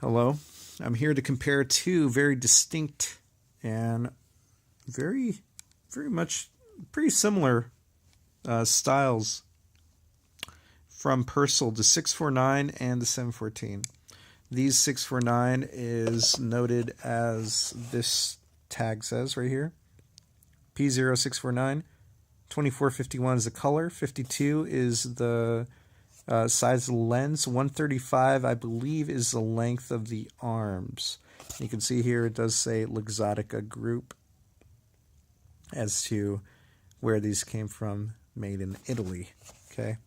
Hello, I'm here to compare two very distinct and very much pretty similar styles from Persol, the 649 and the 714. These 649 is noted as this tag says right here, P0649. 2451 is the color, 52 is the size of the lens, 135 I believe is the length of the arms. You can see here it does say Luxottica Group as to where these came from, made in Italy. Okay,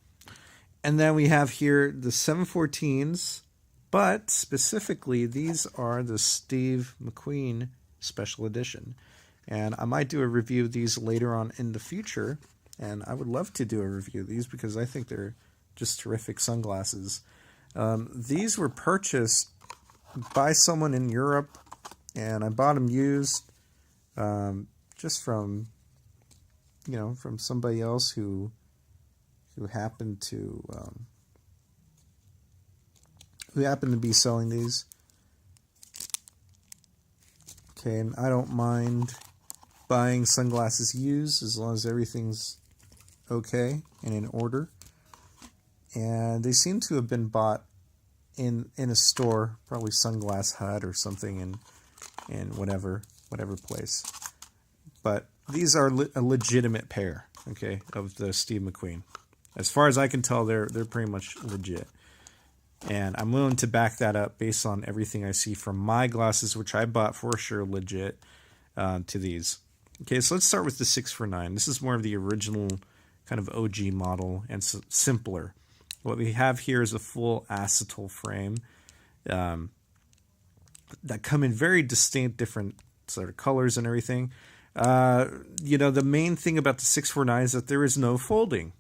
and then we have here the 714s, but specifically these are the Steve McQueen Special Edition. And I might do a review of these later on in the future, and I would love to do a review of these because I think they're just terrific sunglasses. These were purchased by someone in Europe, and I bought them used, just from from somebody else who happened to be selling these. Okay, and I don't mind buying sunglasses used as long as everything's okay and in order. And they seem to have been bought in a store, probably Sunglass Hut or something in whatever place. But these are a legitimate pair, okay, of the Steve McQueen. As far as I can tell, they're pretty much legit. And I'm willing to back that up based on everything I see from my glasses, which I bought for sure legit, to these. Okay, so let's start with the 649. This is more of the original kind of OG model and simpler. What we have here is a full acetal frame that come in very distinct different sort of colors and everything. The main thing about the 649 is that there is no folding.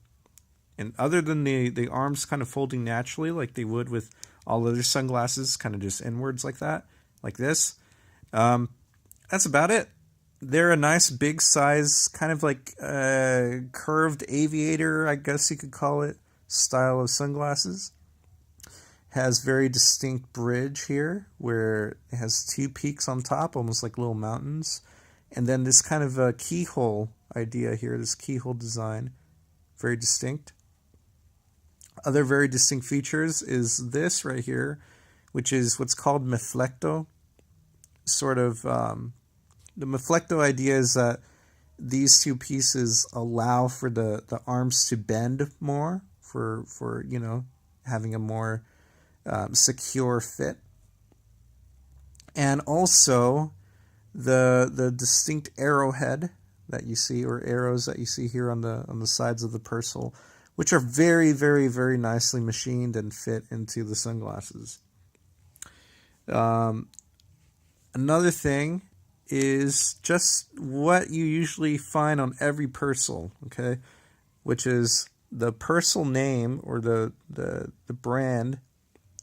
And other than the arms kind of folding naturally like they would with all other sunglasses, kind of just inwards like that, like this, that's about it. They're a nice big size, kind of like curved aviator, I guess you could call it, style of sunglasses. Has very distinct bridge here where it has two peaks on top, almost like little mountains. And then this kind of a keyhole idea here, this keyhole design, very distinct. Other very distinct features is this right here, which is what's called meflecto. Sort of, the meflecto idea is that these two pieces allow for the arms to bend more for having a more secure fit. And also the distinct arrowhead that you see, or arrows that you see here on the sides of the Persol, which are very, very, very nicely machined and fit into the sunglasses. Another thing is just what you usually find on every Persol, okay, which is the Persol name or the brand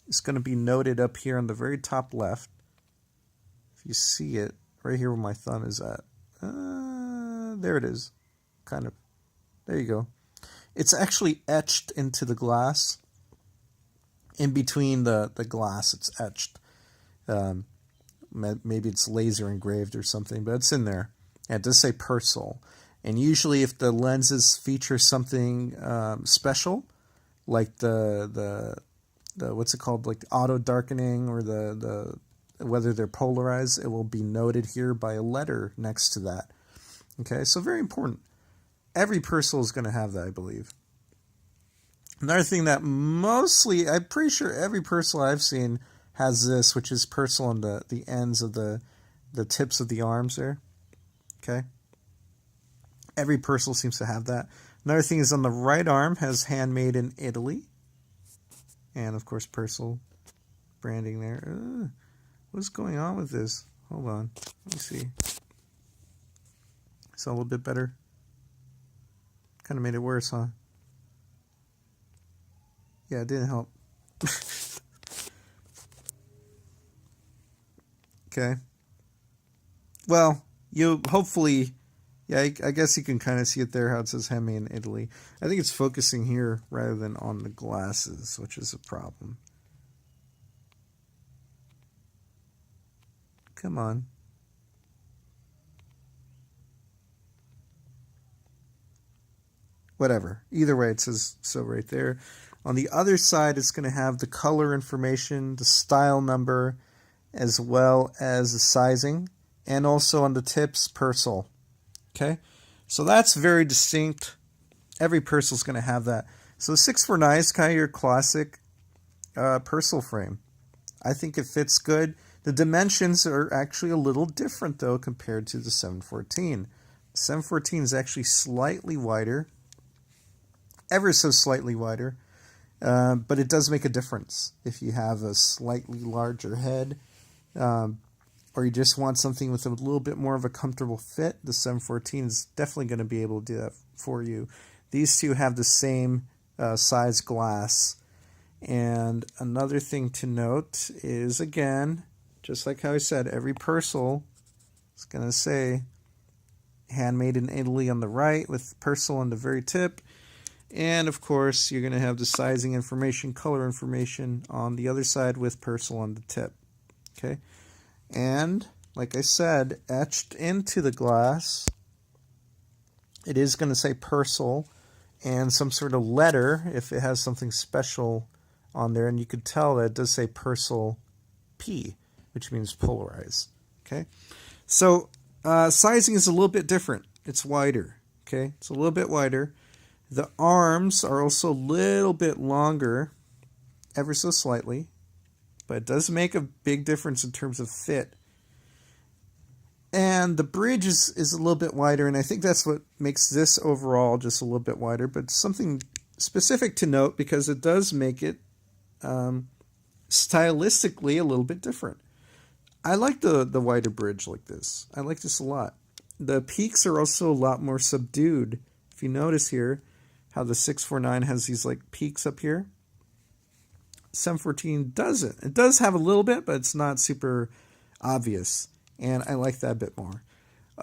is going to be noted up here on the very top left. If you see it right here where my thumb is at, there it is, kind of. There you go. It's actually etched into the glass. In between the glass, it's etched. Maybe it's laser engraved or something, but it's in there. And it does say Persol. And usually if the lenses feature something special, like the what's it called, like the auto darkening, or the whether they're polarized, it will be noted here by a letter next to that. Okay, so very important. Every Persol is going to have that, I believe. Another thing that mostly, I'm pretty sure every Persol I've seen has this, which is Persol on the ends of the tips of the arms there. Okay. Every Persol seems to have that. Another thing is on the right arm has handmade in Italy. And of course Persol branding there. What's going on with this? Hold on. Let me see. It's a little bit better. Kind of made it worse, huh? Yeah, it didn't help. Okay. Well, you hopefully, yeah, I guess you can kind of see it there, how it says handmade in Italy. I think it's focusing here rather than on the glasses, which is a problem. Come on. Whatever. Either way, it says so right there. On the other side, it's going to have the color information, the style number, as well as the sizing, and also on the tips, Persol. Okay, so that's very distinct. Every Persol is going to have that. So the 649 is kind of your classic Persol frame. I think it fits good. The dimensions are actually a little different, though, compared to the 714. The 714 is actually slightly wider, ever so slightly wider, but it does make a difference if you have a slightly larger head, or you just want something with a little bit more of a comfortable fit. The 714 is definitely going to be able to do that for you. These two have the same size glass. And another thing to note is, again, just like how I said, every Persol is going to say handmade in Italy on the right with Persol on the very tip. And of course, you're going to have the sizing information, color information on the other side with Persol on the tip. Okay. And like I said, etched into the glass, it is going to say Persol and some sort of letter if it has something special on there. And you could tell that it does say Persol P, which means polarize. Okay. So sizing is a little bit different. It's wider. Okay. It's a little bit wider. The arms are also a little bit longer, ever so slightly, but it does make a big difference in terms of fit. And the bridge is a little bit wider, and I think that's what makes this overall just a little bit wider, but something specific to note because it does make it stylistically a little bit different. I like the wider bridge like this. I like this a lot. The peaks are also a lot more subdued. If you notice here, how the 649 has these like peaks up here. 714 doesn't. It does have a little bit, but it's not super obvious. And I like that a bit more.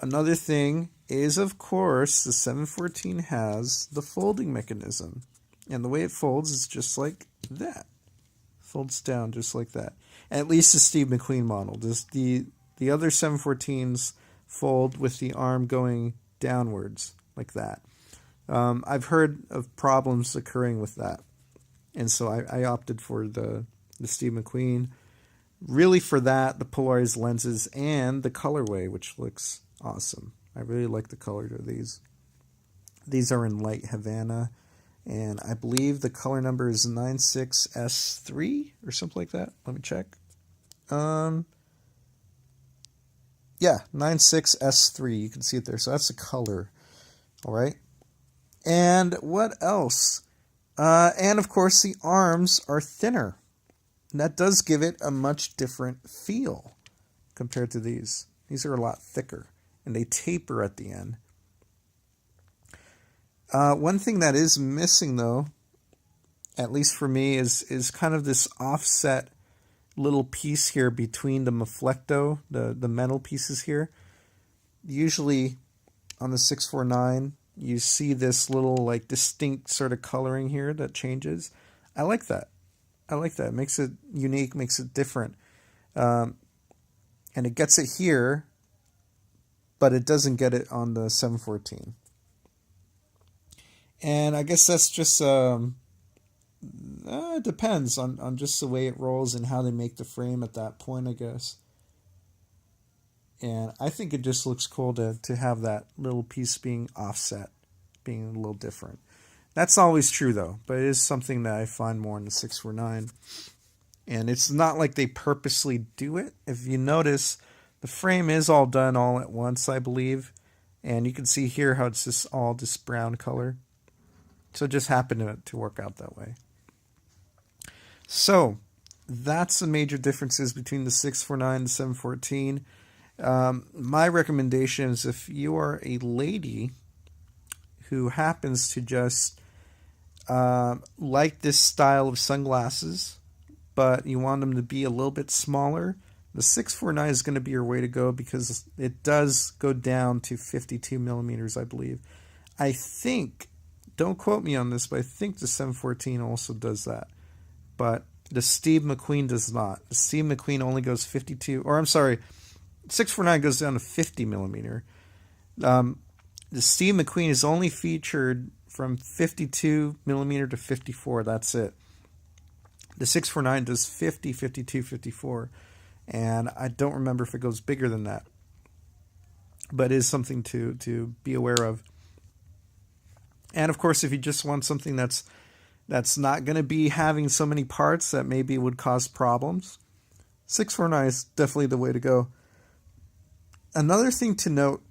Another thing is, of course, the 714 has the folding mechanism. And the way it folds is just like that. Folds down just like that. At least the Steve McQueen model. The other 714s fold with the arm going downwards like that. I've heard of problems occurring with that. And so I opted for the Steve McQueen. Really for that, the polarized lenses and the colorway, which looks awesome. I really like the color of these. These are in light Havana. And I believe the color number is 96S3 or something like that. Let me check. Yeah, 96S3. You can see it there. So that's the color. All right. And what else? And of course, the arms are thinner. And that does give it a much different feel compared to these. These are a lot thicker, and they taper at the end. One thing that is missing, though, at least for me, is kind of this offset little piece here between the Maflecto, the metal pieces here. Usually on the 649, you see this little like distinct sort of coloring here that changes. I like that. I like that. It makes it unique, makes it different. And it gets it here, but it doesn't get it on the 714. And I guess that's just, it depends on just the way it rolls and how they make the frame at that point, I guess. And I think it just looks cool to have that little piece being offset, being a little different. That's always true, though, but it is something that I find more in the 649. And it's not like they purposely do it. If you notice, the frame is all done all at once, I believe. And you can see here how it's just all this brown color. So it just happened to work out that way. So that's the major differences between the 649 and the 714. My recommendation is if you are a lady who happens to just like this style of sunglasses, but you want them to be a little bit smaller, the 649 is going to be your way to go because it does go down to 52 millimeters, I believe. I think, don't quote me on this, but I think the 714 also does that. But the Steve McQueen does not. The Steve McQueen only goes 52, or I'm sorry, 649 goes down to 50 millimeter. The Steve McQueen is only featured from 52 millimeter to 54. That's it. The 649 does 50, 52, 54. And I don't remember if it goes bigger than that. But it is something to be aware of. And of course, if you just want something that's not going to be having so many parts that maybe would cause problems, 649 is definitely the way to go. Another thing to note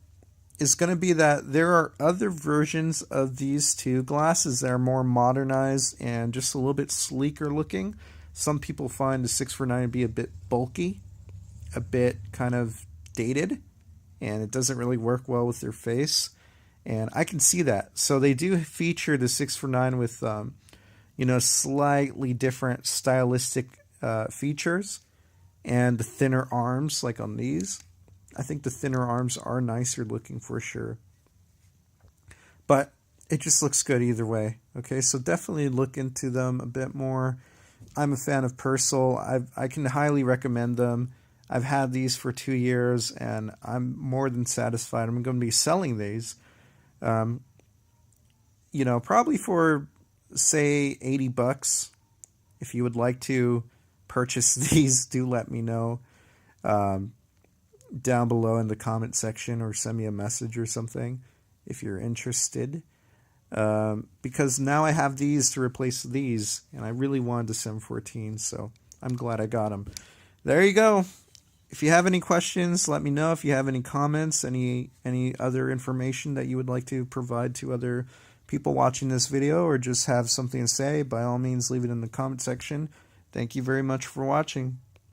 is going to be that there are other versions of these two glasses that are more modernized and just a little bit sleeker looking. Some people find the 649 to be a bit bulky, a bit kind of dated, and it doesn't really work well with their face. And I can see that. So they do feature the 649 with, slightly different stylistic features, and the thinner arms, like on these. I think the thinner arms are nicer looking for sure. But it just looks good either way. Okay, so definitely look into them a bit more. I'm a fan of Persol. I can highly recommend them. I've had these for 2 years, and I'm more than satisfied. I'm going to be selling these, probably for, say, $80. If you would like to purchase these, do let me know. Down below in the comment section, or send me a message or something if you're interested, because now I have these to replace these, and I really wanted the 714, so I'm glad I got them. There you go. If you have any questions, let me know. If you have any comments, any other information that you would like to provide to other people watching this video, or just have something to say, by all means leave it in the comment section. Thank you very much for watching.